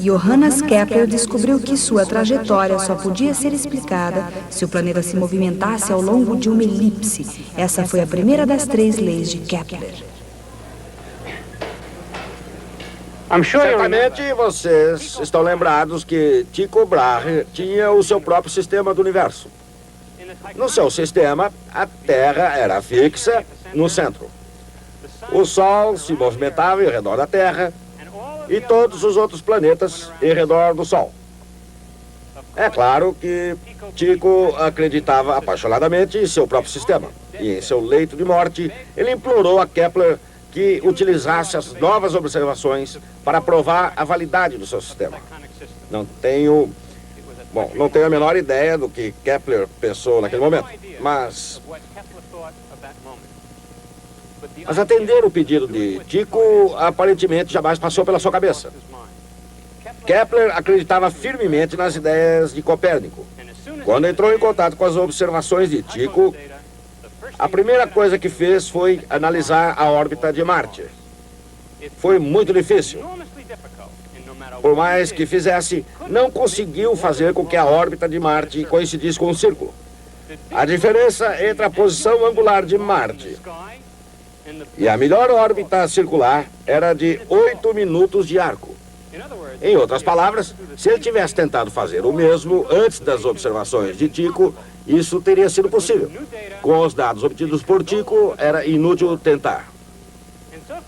Johannes Kepler descobriu que sua trajetória só podia ser explicada se o planeta se movimentasse ao longo de uma elipse. Essa foi a primeira das 3 leis de Kepler. Certamente vocês estão lembrados que Tycho Brahe tinha o seu próprio sistema do universo. No seu sistema, a Terra era fixa no centro. O Sol se movimentava em redor da Terra e todos os outros planetas em redor do Sol. É claro que Tycho acreditava apaixonadamente em seu próprio sistema. E em seu leito de morte, ele implorou a Kepler que utilizasse as novas observações para provar a validade do seu sistema. Não tenho a menor ideia do que Kepler pensou naquele momento, mas atender o pedido de Tycho aparentemente jamais passou pela sua cabeça. Kepler acreditava firmemente nas ideias de Copérnico. Quando entrou em contato com as observações de Tycho, a primeira coisa que fez foi analisar a órbita de Marte. Foi muito difícil. Por mais que fizesse, não conseguiu fazer com que a órbita de Marte coincidisse com o círculo. A diferença entre a posição angular de Marte e a melhor órbita circular era de 8 minutos de arco. Em outras palavras, se ele tivesse tentado fazer o mesmo antes das observações de Tycho, isso teria sido possível. Com os dados obtidos por Tycho, era inútil tentar.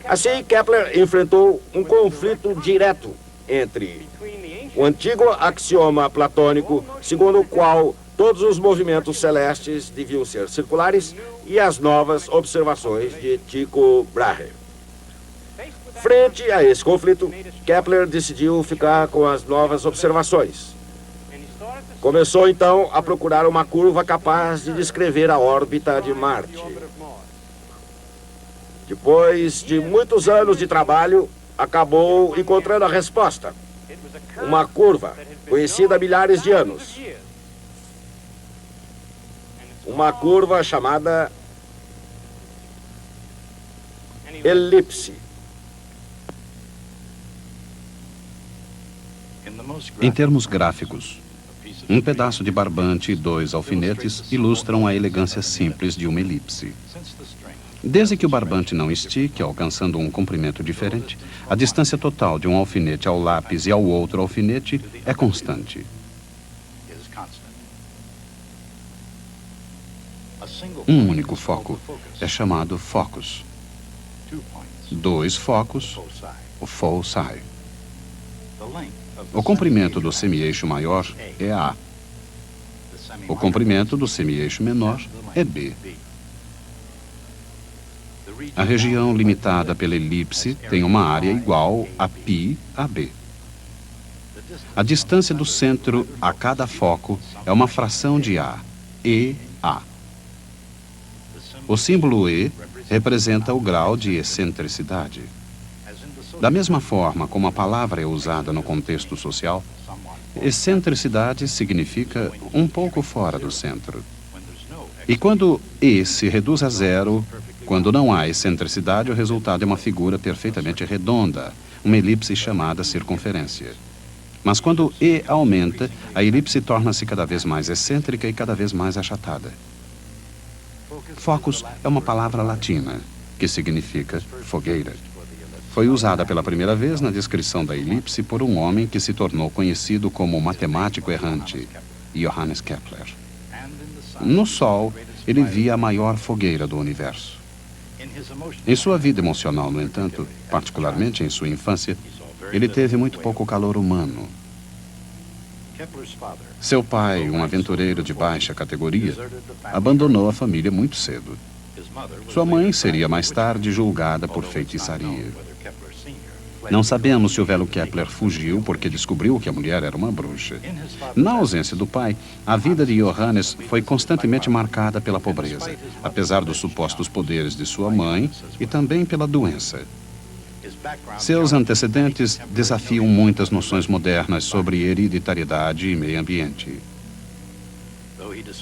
Assim, Kepler enfrentou um conflito direto entre o antigo axioma platônico, segundo o qual todos os movimentos celestes deviam ser circulares, e as novas observações de Tycho Brahe. Frente a esse conflito, Kepler decidiu ficar com as novas observações. Começou então a procurar uma curva capaz de descrever a órbita de Marte. Depois de muitos anos de trabalho, acabou encontrando a resposta. Uma curva conhecida há milhares de anos. Uma curva chamada elipse. Em termos gráficos, um pedaço de barbante e 2 alfinetes ilustram a elegância simples de uma elipse. Desde que o barbante não estique, alcançando um comprimento diferente, a distância total de um alfinete ao lápis e ao outro alfinete é constante. Um único foco é chamado focus. 2 focos, o foci. O comprimento do semi-eixo maior é A. O comprimento do semi-eixo menor é B. A região limitada pela elipse tem uma área igual a π a B. A distância do centro a cada foco é uma fração de A, EA. O símbolo E representa o grau de excentricidade. Da mesma forma como a palavra é usada no contexto social, excentricidade significa um pouco fora do centro. E quando E se reduz a zero, quando não há excentricidade, o resultado é uma figura perfeitamente redonda, uma elipse chamada circunferência. Mas quando E aumenta, a elipse torna-se cada vez mais excêntrica e cada vez mais achatada. Focus é uma palavra latina, que significa fogueira. Foi usada pela primeira vez na descrição da elipse por um homem que se tornou conhecido como matemático errante, Johannes Kepler. No Sol, ele via a maior fogueira do universo. Em sua vida emocional, no entanto, particularmente em sua infância, ele teve muito pouco calor humano. Seu pai, um aventureiro de baixa categoria, abandonou a família muito cedo. Sua mãe seria mais tarde julgada por feitiçaria. Não sabemos se o velho Kepler fugiu porque descobriu que a mulher era uma bruxa. Na ausência do pai, a vida de Johannes foi constantemente marcada pela pobreza, apesar dos supostos poderes de sua mãe e também pela doença. Seus antecedentes desafiam muitas noções modernas sobre hereditariedade e meio ambiente.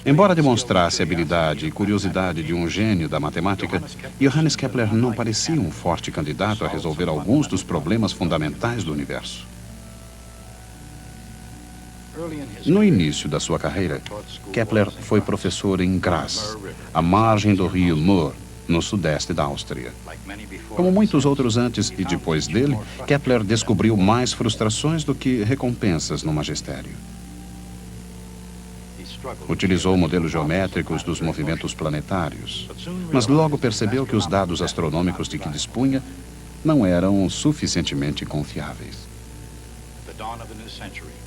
Embora demonstrasse habilidade e curiosidade de um gênio da matemática, Johannes Kepler não parecia um forte candidato a resolver alguns dos problemas fundamentais do universo. No início da sua carreira, Kepler foi professor em Graz, à margem do rio Mur, no sudeste da Áustria. Como muitos outros antes e depois dele, Kepler descobriu mais frustrações do que recompensas no magistério. Utilizou modelos geométricos dos movimentos planetários, mas logo percebeu que os dados astronômicos de que dispunha não eram suficientemente confiáveis.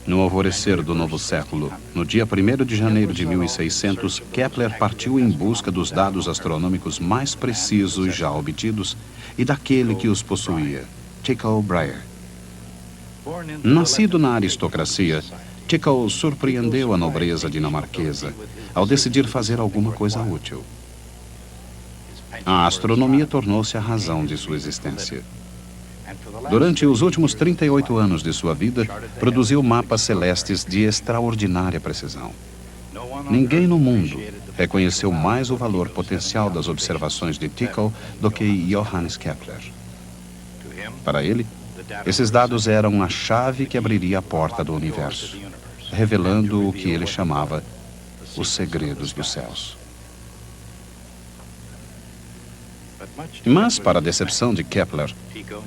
No alvorecer do novo século, no dia 1º de janeiro de 1600, Kepler partiu em busca dos dados astronômicos mais precisos já obtidos e daquele que os possuía, Tycho Brahe. Nascido na aristocracia, Tycho surpreendeu a nobreza dinamarquesa ao decidir fazer alguma coisa útil. A astronomia tornou-se a razão de sua existência. Durante os últimos 38 anos de sua vida, produziu mapas celestes de extraordinária precisão. Ninguém no mundo reconheceu mais o valor potencial das observações de Tycho do que Johannes Kepler. Para ele, esses dados eram a chave que abriria a porta do universo, revelando o que ele chamava os segredos dos céus. Mas, para a decepção de Kepler,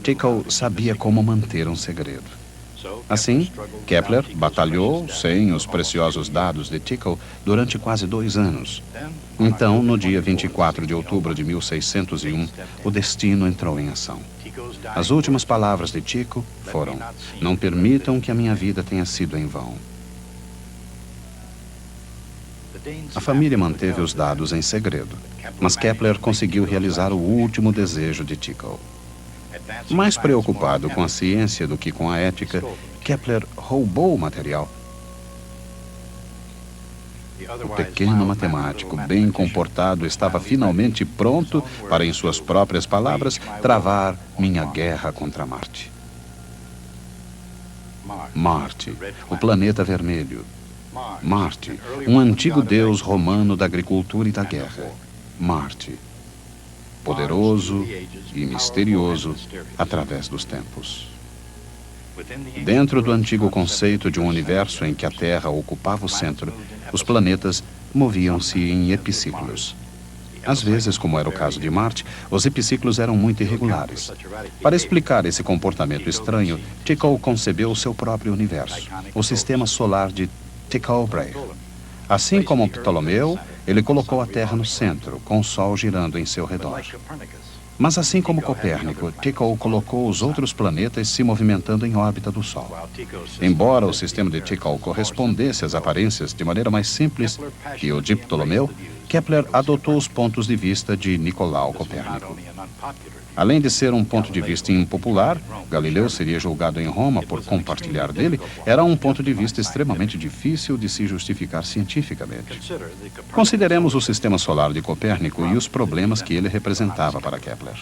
Tycho sabia como manter um segredo. Assim, Kepler batalhou sem os preciosos dados de Tycho durante quase 2 anos. Então, no dia 24 de outubro de 1601, o destino entrou em ação. As últimas palavras de Tycho foram: "Não permitam que a minha vida tenha sido em vão." A família manteve os dados em segredo, mas Kepler conseguiu realizar o último desejo de Tycho. Mais preocupado com a ciência do que com a ética, Kepler roubou o material. O pequeno matemático, bem comportado, estava finalmente pronto para, em suas próprias palavras, travar minha guerra contra Marte. Marte, o planeta vermelho. Marte, um antigo deus romano da agricultura e da guerra. Marte, poderoso e misterioso através dos tempos. Dentro do antigo conceito de um universo em que a Terra ocupava o centro, os planetas moviam-se em epiciclos. Às vezes, como era o caso de Marte, os epiciclos eram muito irregulares. Para explicar esse comportamento estranho, Tycho concebeu o seu próprio universo, o sistema solar de Tycho Brahe. Assim como Ptolomeu, ele colocou a Terra no centro, com o Sol girando em seu redor. Mas assim como Copérnico, Tycho colocou os outros planetas se movimentando em órbita do Sol. Embora o sistema de Tycho correspondesse às aparências de maneira mais simples que o de Ptolomeu, Kepler adotou os pontos de vista de Nicolau Copérnico. Além de ser um ponto de vista impopular, Galileu seria julgado em Roma por compartilhar dele, era um ponto de vista extremamente difícil de se justificar cientificamente. Consideremos o sistema solar de Copérnico e os problemas que ele representava para Kepler.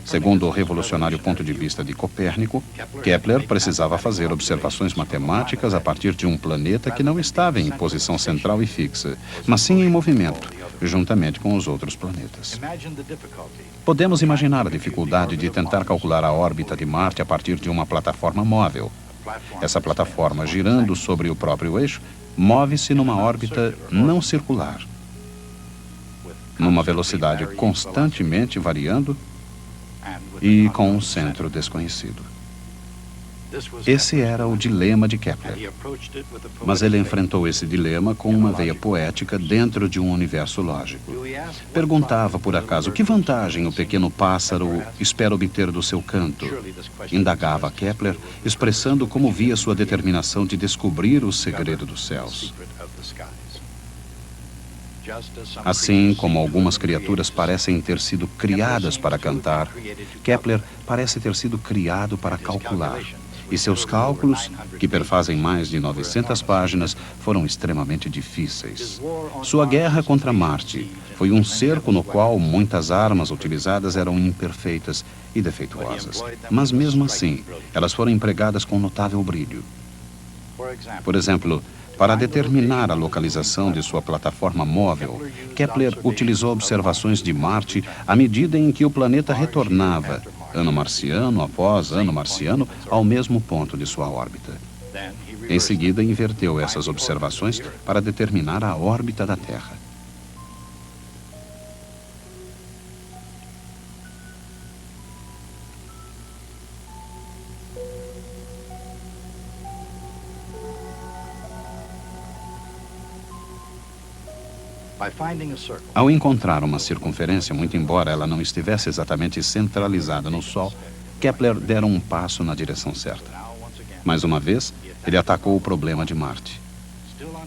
Segundo o revolucionário ponto de vista de Copérnico, Kepler precisava fazer observações matemáticas a partir de um planeta que não estava em posição central e fixa, mas sim em movimento, juntamente com os outros planetas. Podemos imaginar a dificuldade de tentar calcular a órbita de Marte a partir de uma plataforma móvel. Essa plataforma, girando sobre o próprio eixo, move-se numa órbita não circular, numa velocidade constantemente variando e com um centro desconhecido. Esse era o dilema de Kepler. Mas ele enfrentou esse dilema com uma veia poética dentro de um universo lógico. Perguntava, por acaso, que vantagem o pequeno pássaro espera obter do seu canto? Indagava Kepler, expressando como via sua determinação de descobrir o segredo dos céus. Assim como algumas criaturas parecem ter sido criadas para cantar, Kepler parece ter sido criado para calcular. E seus cálculos, que perfazem mais de 900 páginas, foram extremamente difíceis. Sua guerra contra Marte foi um cerco no qual muitas armas utilizadas eram imperfeitas e defeituosas. Mas mesmo assim, elas foram empregadas com notável brilho. Por exemplo, para determinar a localização de sua plataforma móvel, Kepler utilizou observações de Marte à medida em que o planeta retornava, ano marciano após ano marciano, ao mesmo ponto de sua órbita. Em seguida, inverteu essas observações para determinar a órbita da Terra. Ao encontrar uma circunferência, muito embora ela não estivesse exatamente centralizada no Sol, Kepler dera um passo na direção certa. Mais uma vez, ele atacou o problema de Marte.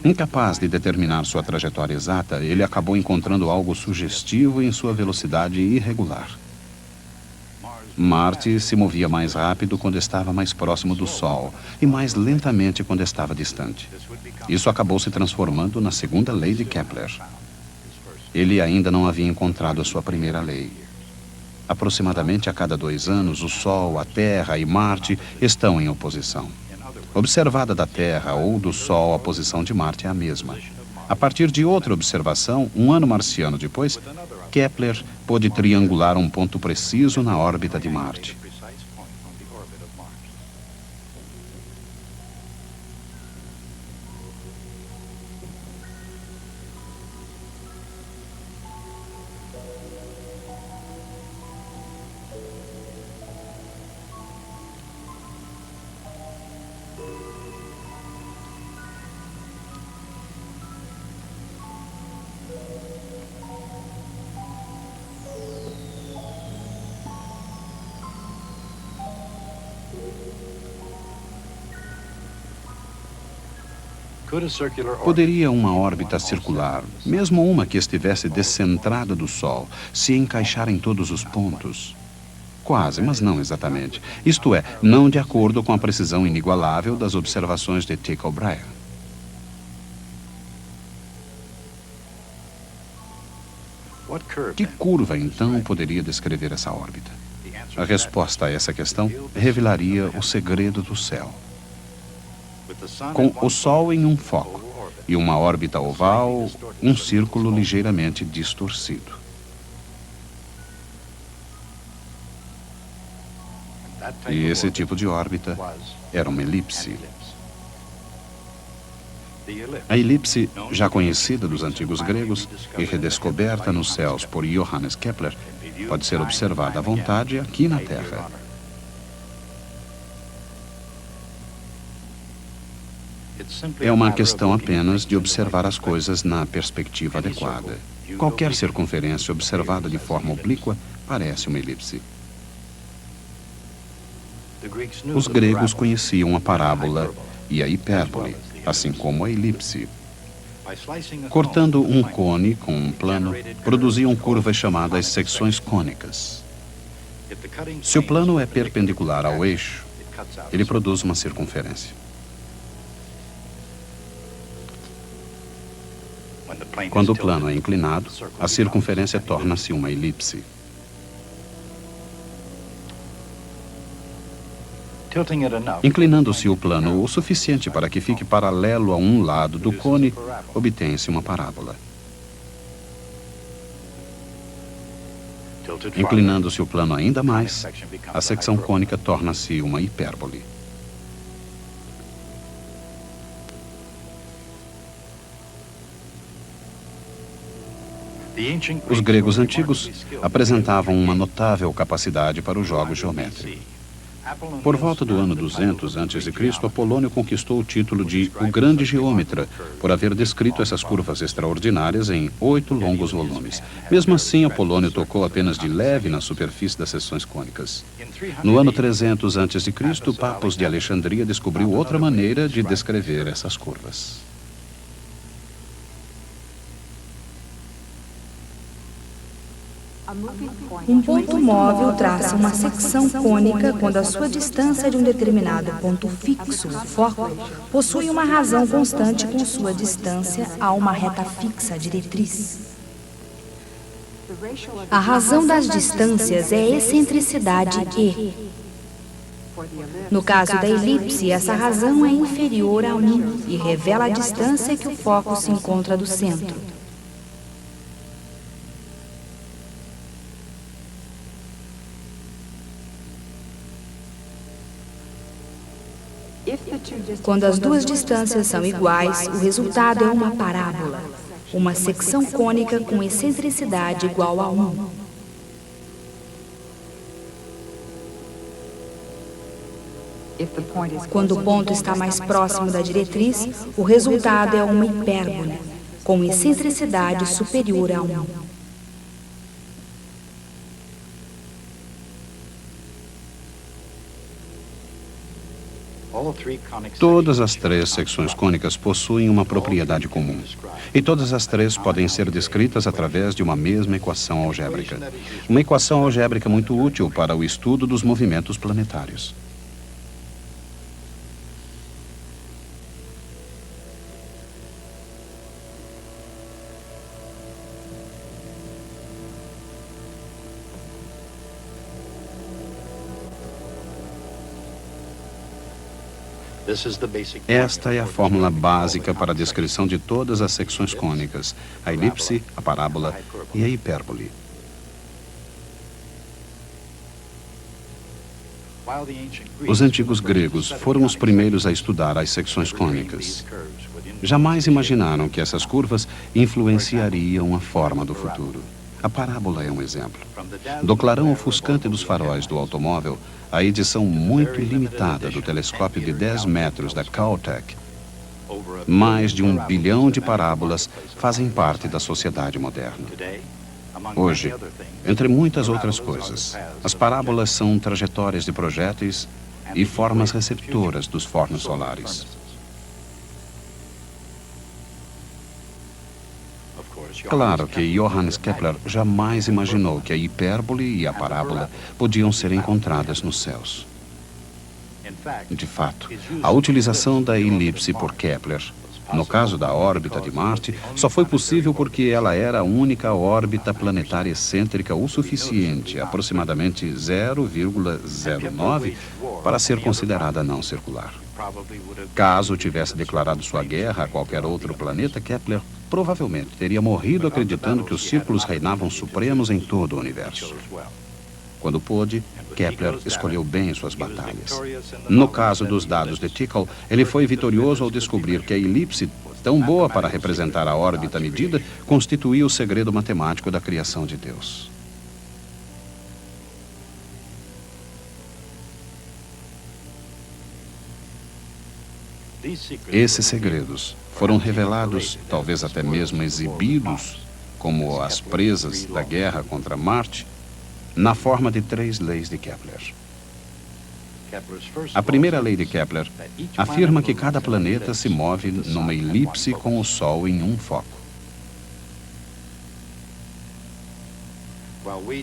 Incapaz de determinar sua trajetória exata, ele acabou encontrando algo sugestivo em sua velocidade irregular. Marte se movia mais rápido quando estava mais próximo do Sol e mais lentamente quando estava distante. Isso acabou se transformando na segunda lei de Kepler. Ele ainda não havia encontrado a sua primeira lei. Aproximadamente a cada 2 anos, o Sol, a Terra e Marte estão em oposição. Observada da Terra ou do Sol, a posição de Marte é a mesma. A partir de outra observação, 1 ano marciano depois, Kepler pôde triangular um ponto preciso na órbita de Marte. Poderia uma órbita circular, mesmo uma que estivesse descentrada do Sol, se encaixar em todos os pontos? Quase, mas não exatamente. Isto é, não de acordo com a precisão inigualável das observações de Tycho Brahe. Que curva, então, poderia descrever essa órbita? A resposta a essa questão revelaria o segredo do céu. Com o Sol em um foco e uma órbita oval, um círculo ligeiramente distorcido. E esse tipo de órbita era uma elipse. A elipse, já conhecida dos antigos gregos e redescoberta nos céus por Johannes Kepler, pode ser observada à vontade aqui na Terra. É uma questão apenas de observar as coisas na perspectiva adequada. Qualquer circunferência observada de forma oblíqua parece uma elipse. Os gregos conheciam a parábola e a hipérbole, assim como a elipse. Cortando um cone com um plano, produziam curvas chamadas secções cônicas. Se o plano é perpendicular ao eixo, ele produz uma circunferência. Quando o plano é inclinado, a circunferência torna-se uma elipse. Inclinando-se o plano o suficiente para que fique paralelo a um lado do cone, obtém-se uma parábola. Inclinando-se o plano ainda mais, a secção cônica torna-se uma hipérbole. Os gregos antigos apresentavam uma notável capacidade para os jogos geométricos. Por volta do ano 200 a.C., Apolônio conquistou o título de o Grande Geômetra, por haver descrito essas curvas extraordinárias em 8 longos volumes. Mesmo assim, Apolônio tocou apenas de leve na superfície das seções cônicas. No ano 300 a.C., Papos de Alexandria descobriu outra maneira de descrever essas curvas. Um ponto móvel traça uma secção cônica quando a sua distância de um determinado ponto fixo, foco, possui uma razão constante com sua distância a uma reta fixa, diretriz. A razão das distâncias é a excentricidade E. No caso da elipse, essa razão é inferior a 1 e revela a distância que o foco se encontra do centro. Quando as duas distâncias são iguais, o resultado é uma parábola, uma secção cônica com excentricidade igual a 1. Quando o ponto está mais próximo da diretriz, o resultado é uma hipérbole, com excentricidade superior a 1. Todas as três secções cônicas possuem uma propriedade comum. E todas as três podem ser descritas através de uma mesma equação algébrica. Uma equação algébrica muito útil para o estudo dos movimentos planetários. Esta é a fórmula básica para a descrição de todas as secções cônicas, a elipse, a parábola e a hipérbole. Os antigos gregos foram os primeiros a estudar as secções cônicas. Jamais imaginaram que essas curvas influenciariam a forma do futuro. A parábola é um exemplo. Do clarão ofuscante dos faróis do automóvel, a edição muito limitada do telescópio de 10 metros da Caltech, mais de 1 bilhão de parábolas fazem parte da sociedade moderna. Hoje, entre muitas outras coisas, as parábolas são trajetórias de projéteis e formas receptoras dos fornos solares. Claro que Johannes Kepler jamais imaginou que a hipérbole e a parábola podiam ser encontradas nos céus. De fato, a utilização da elipse por Kepler, no caso da órbita de Marte, só foi possível porque ela era a única órbita planetária excêntrica o suficiente, aproximadamente 0,09, para ser considerada não circular. Caso tivesse declarado sua guerra a qualquer outro planeta, Kepler provavelmente teria morrido acreditando que os círculos reinavam supremos em todo o universo. Quando pôde, Kepler escolheu bem suas batalhas. No caso dos dados de Tycho, ele foi vitorioso ao descobrir que a elipse, tão boa para representar a órbita medida, constituía o segredo matemático da criação de Deus. Esses segredos foram revelados, talvez até mesmo exibidos, como as presas da guerra contra Marte, na forma de 3 leis de Kepler. A primeira lei de Kepler afirma que cada planeta se move numa elipse com o Sol em um foco.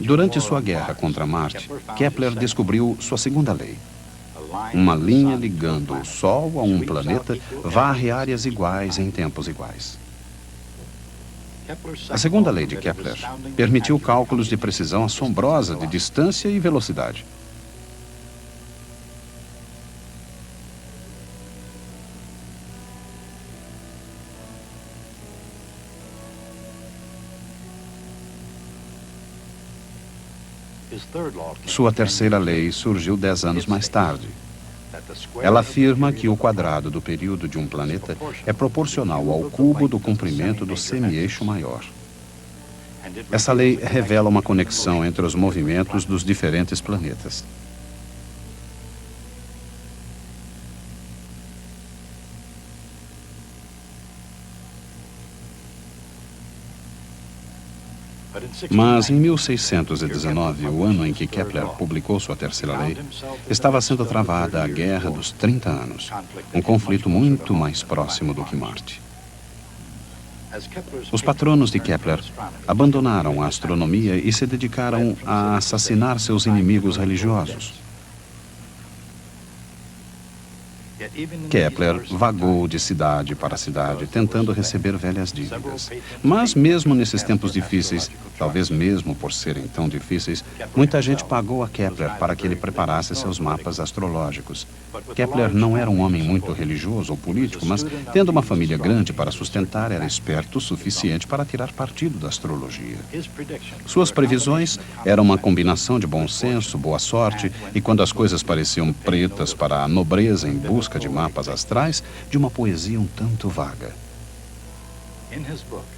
Durante sua guerra contra Marte, Kepler descobriu sua segunda lei. Uma linha ligando o Sol a um planeta varre áreas iguais em tempos iguais. A segunda lei de Kepler permitiu cálculos de precisão assombrosa de distância e velocidade. Sua terceira lei surgiu 10 anos mais tarde. Ela afirma que o quadrado do período de um planeta é proporcional ao cubo do comprimento do semi-eixo maior. Essa lei revela uma conexão entre os movimentos dos diferentes planetas. Mas em 1619, o ano em que Kepler publicou sua terceira lei, estava sendo travada a Guerra dos 30 Anos, um conflito muito mais próximo do que Marte. Os patronos de Kepler abandonaram a astronomia e se dedicaram a assassinar seus inimigos religiosos. Kepler vagou de cidade para cidade, tentando receber velhas dívidas. Mas mesmo nesses tempos difíceis, talvez mesmo por serem tão difíceis, muita gente pagou a Kepler para que ele preparasse seus mapas astrológicos. Kepler não era um homem muito religioso ou político, mas, tendo uma família grande para sustentar, era esperto o suficiente para tirar partido da astrologia. Suas previsões eram uma combinação de bom senso, boa sorte, e quando as coisas pareciam pretas para a nobreza em busca de mapas astrais de uma poesia um tanto vaga.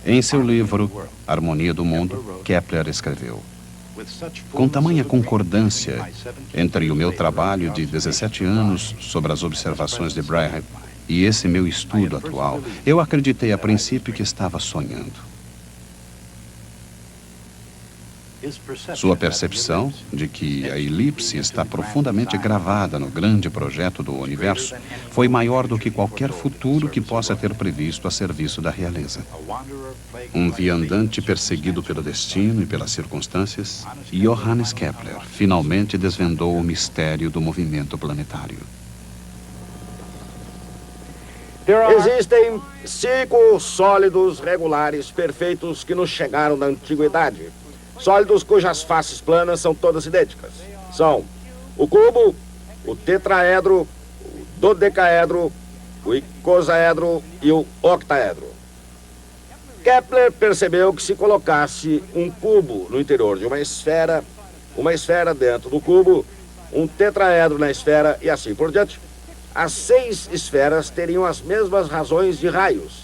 Em seu livro, Harmonia do Mundo, Kepler escreveu: com tamanha concordância entre o meu trabalho de 17 anos sobre as observações de Bragg e esse meu estudo atual, eu acreditei a princípio que estava sonhando. Sua percepção de que a elipse está profundamente gravada no grande projeto do universo foi maior do que qualquer futuro que possa ter previsto a serviço da realeza. Um viandante perseguido pelo destino e pelas circunstâncias, Johannes Kepler finalmente desvendou o mistério do movimento planetário. Existem 5 sólidos regulares perfeitos que nos chegaram da antiguidade. Sólidos cujas faces planas são todas idênticas. São o cubo, o tetraedro, o dodecaedro, o icosaedro e o octaedro. Kepler percebeu que se colocasse um cubo no interior de uma esfera dentro do cubo, um tetraedro na esfera e assim por diante, as 6 esferas teriam as mesmas razões de raios,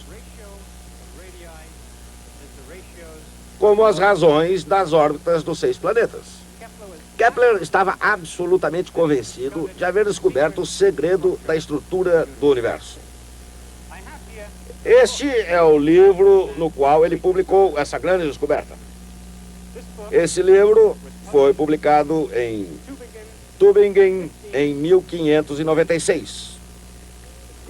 como as razões das órbitas dos 6 planetas. Kepler estava absolutamente convencido de haver descoberto o segredo da estrutura do universo. Este é o livro no qual ele publicou essa grande descoberta. Esse livro foi publicado em Tübingen em 1596.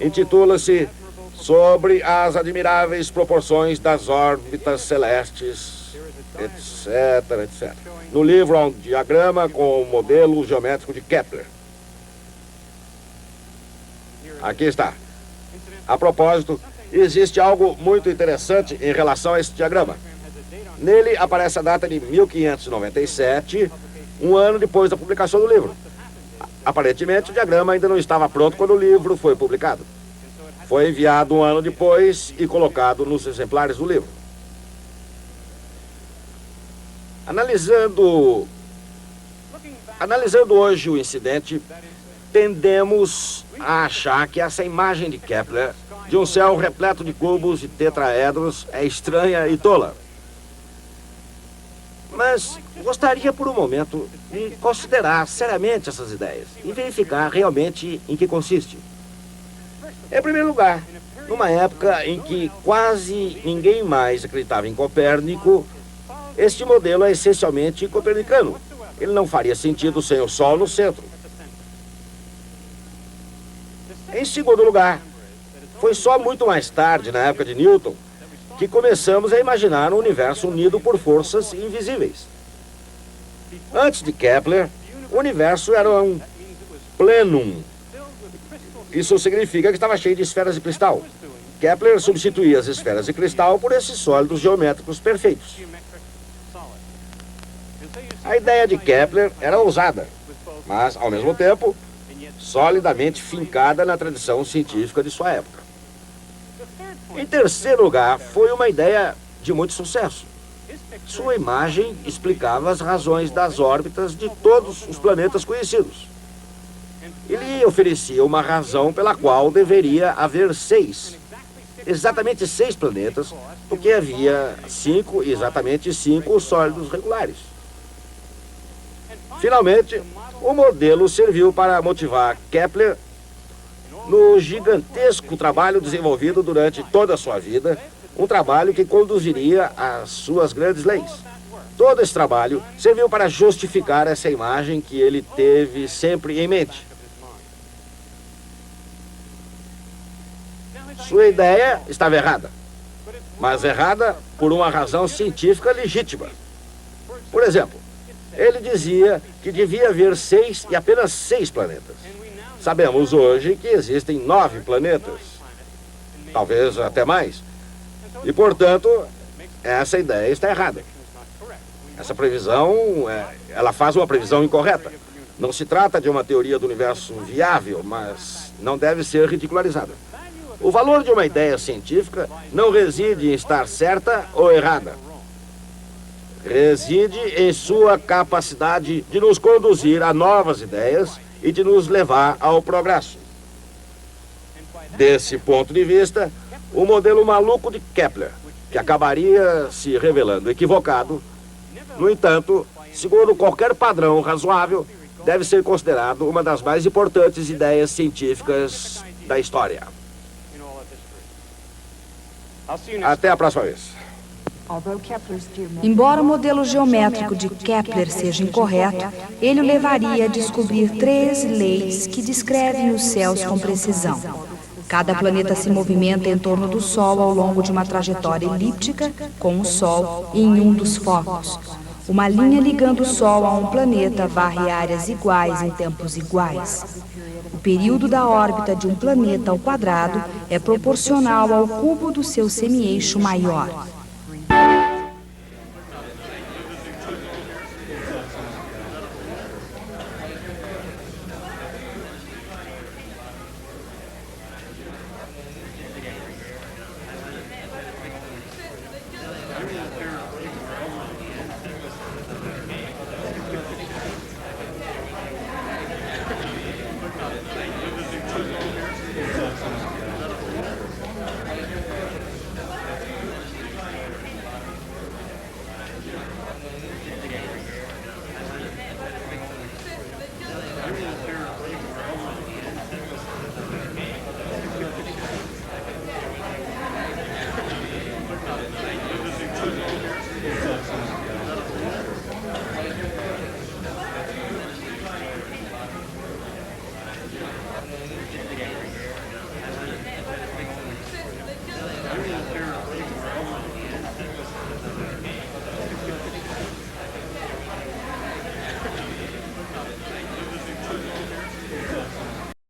Intitula-se Sobre as Admiráveis Proporções das Órbitas Celestes, etc, etc. No livro há um diagrama com o modelo geométrico de Kepler. Aqui está. A propósito, existe algo muito interessante em relação a esse diagrama. Nele aparece a data de 1597, um ano depois da publicação do livro. Aparentemente, o diagrama ainda não estava pronto quando o livro foi publicado. Foi enviado um ano depois e colocado nos exemplares do livro. Analisando hoje o incidente, tendemos a achar que essa imagem de Kepler, de um céu repleto de cubos e tetraedros, é estranha e tola. Mas gostaria por um momento de considerar seriamente essas ideias e verificar realmente em que consiste. Em primeiro lugar, numa época em que quase ninguém mais acreditava em Copérnico, este modelo é essencialmente copernicano. Ele não faria sentido sem o Sol no centro. Em segundo lugar, foi só muito mais tarde, na época de Newton, que começamos a imaginar um universo unido por forças invisíveis. Antes de Kepler, o universo era um plenum. Isso significa que estava cheio de esferas de cristal. Kepler substituía as esferas de cristal por esses sólidos geométricos perfeitos. A ideia de Kepler era ousada, mas, ao mesmo tempo, solidamente fincada na tradição científica de sua época. Em terceiro lugar, foi uma ideia de muito sucesso. Sua imagem explicava as razões das órbitas de todos os planetas conhecidos. Ele oferecia uma razão pela qual deveria haver 6, exatamente 6 planetas, porque havia 5, exatamente 5 sólidos regulares. Finalmente, o modelo serviu para motivar Kepler no gigantesco trabalho desenvolvido durante toda a sua vida, um trabalho que conduziria às suas grandes leis. Todo esse trabalho serviu para justificar essa imagem que ele teve sempre em mente. Sua ideia estava errada, mas errada por uma razão científica legítima. Por exemplo, ele dizia que devia haver 6 e apenas 6 planetas. Sabemos hoje que existem 9 planetas, talvez até mais. E, portanto, essa ideia está errada. Essa previsão, ela faz uma previsão incorreta. Não se trata de uma teoria do universo viável, mas não deve ser ridicularizada. O valor de uma ideia científica não reside em estar certa ou errada. Reside em sua capacidade de nos conduzir a novas ideias e de nos levar ao progresso. Desse ponto de vista, o modelo maluco de Kepler, que acabaria se revelando equivocado, no entanto, segundo qualquer padrão razoável, deve ser considerado uma das mais importantes ideias científicas da história. Até a próxima vez. Embora o modelo geométrico de Kepler seja incorreto, ele o levaria a descobrir 3 leis que descrevem os céus com precisão. Cada planeta se movimenta em torno do Sol ao longo de uma trajetória elíptica com o Sol em um dos focos. Uma linha ligando o Sol a um planeta varre áreas iguais em tempos iguais. O período da órbita de um planeta ao quadrado é proporcional ao cubo do seu semi-eixo maior.